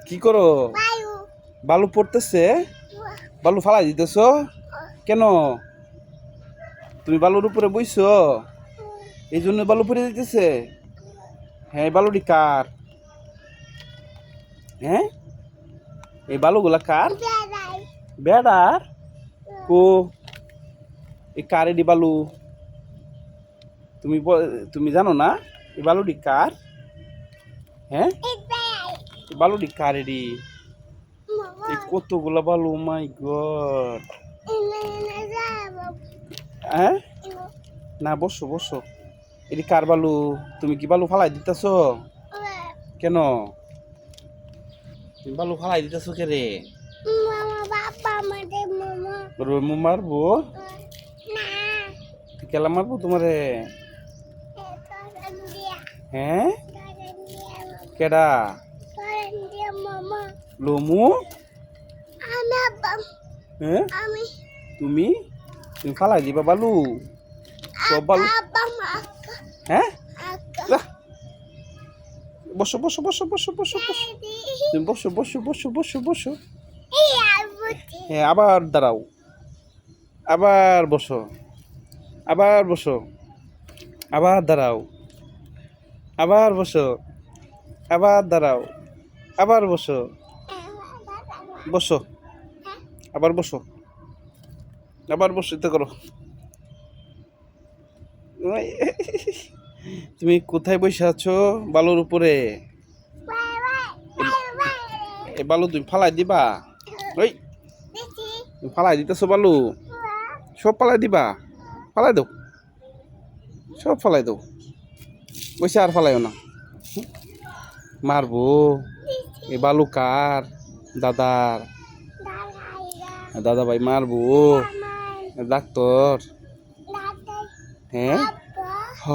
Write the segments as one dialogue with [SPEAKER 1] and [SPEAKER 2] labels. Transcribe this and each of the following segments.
[SPEAKER 1] কি করো? বালু পড়তেছে। বালু ফালাই দিতেছ কেন? তুমি বালুর উপরে বইছো, এই জন্য বালু পড়ে দিতেছে। হ্যাঁ, এই বালুটি কার? হ্যাঁ, এই বালুগুলা কার? বেড়ার। কো এই কার এডি বালু? তুমি জানো না এই বালুটি কার? হ্যাঁ, এই বালুটি কার এডি? এই কতগুলা বালু, মাই গড। হ্যাঁ, না, বসো বসো। এটি কার বালু? তুমি কি বালু ফালাই দিতেছ কেন? তুমি বালু ফালাই দিতেছ কে রে? রমু মারবো? কেলা মারবো তোমারে? হ্যাঁ, কেডা? লমু? হ্যাঁ, তুমি তুমি ফালাই দিবা বালু? সব বালু? হ্যাঁ, বসো বসো বসো বসো বসো বসো। তুমি বসো বসো বসো বসো বসো। হ্যাঁ, আবার দাঁড়াও, আবার বসো, আবার বসো, আবার দাঁড়াও, আবার বসো, আবার দাঁড়াও, আবার বসো, বসো, আবার বসো, আবার বসো। এটা করো। তুমি কোথায় বসে আছো? বালুর উপরে। এই বালু তুমি ফালাই দিবা? ওই, তুমি ফালাই দিতেছো বালু? সব ফালাই দিবা? ফালাই দাও, সব ফালাই দাও। বসে আর ফালাইও না। মারবো। এই বালু কার? দাদার। দাদা ভাই মারবো? ডাক্তার? হ্যাঁ, হ,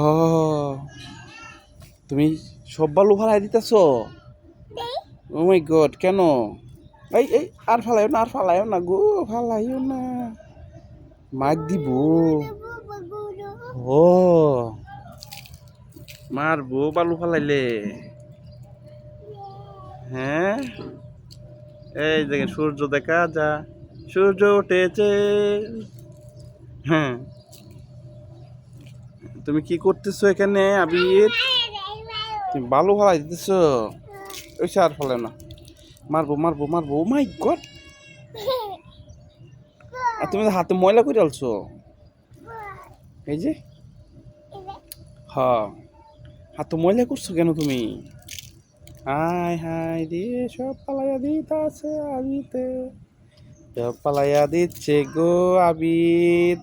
[SPEAKER 1] তুমি সব বালু ফালাই দিতেছ? ও মাই গড, কেন? এই এই আর ফালাইও না, আর ফালাইও না গো, ফালাইও না, মার দিব। ও, মারবো বালু ফালাইলে? হ্যাঁ, এই দেখেন সূর্য দেখা যা, সূর্য উঠেছে। হ্যাঁ, তুমি কি করতেছো এখানে আবির? তুমি বালু ফালাই দিতেছ? ওই আর ফালাইও না, মারবো মারবো মারবো। ও মাই গড, আর তুমি হাতে ময়লা করে আলছো। এই যে, হ্যাঁ, হাতে ময়লা করছো কেন তুমি? হাই হাই দিয়ে সব পালাইয়া দিতাছে আবিতে, সব পালাইয়া দিচ্ছে গো আবির।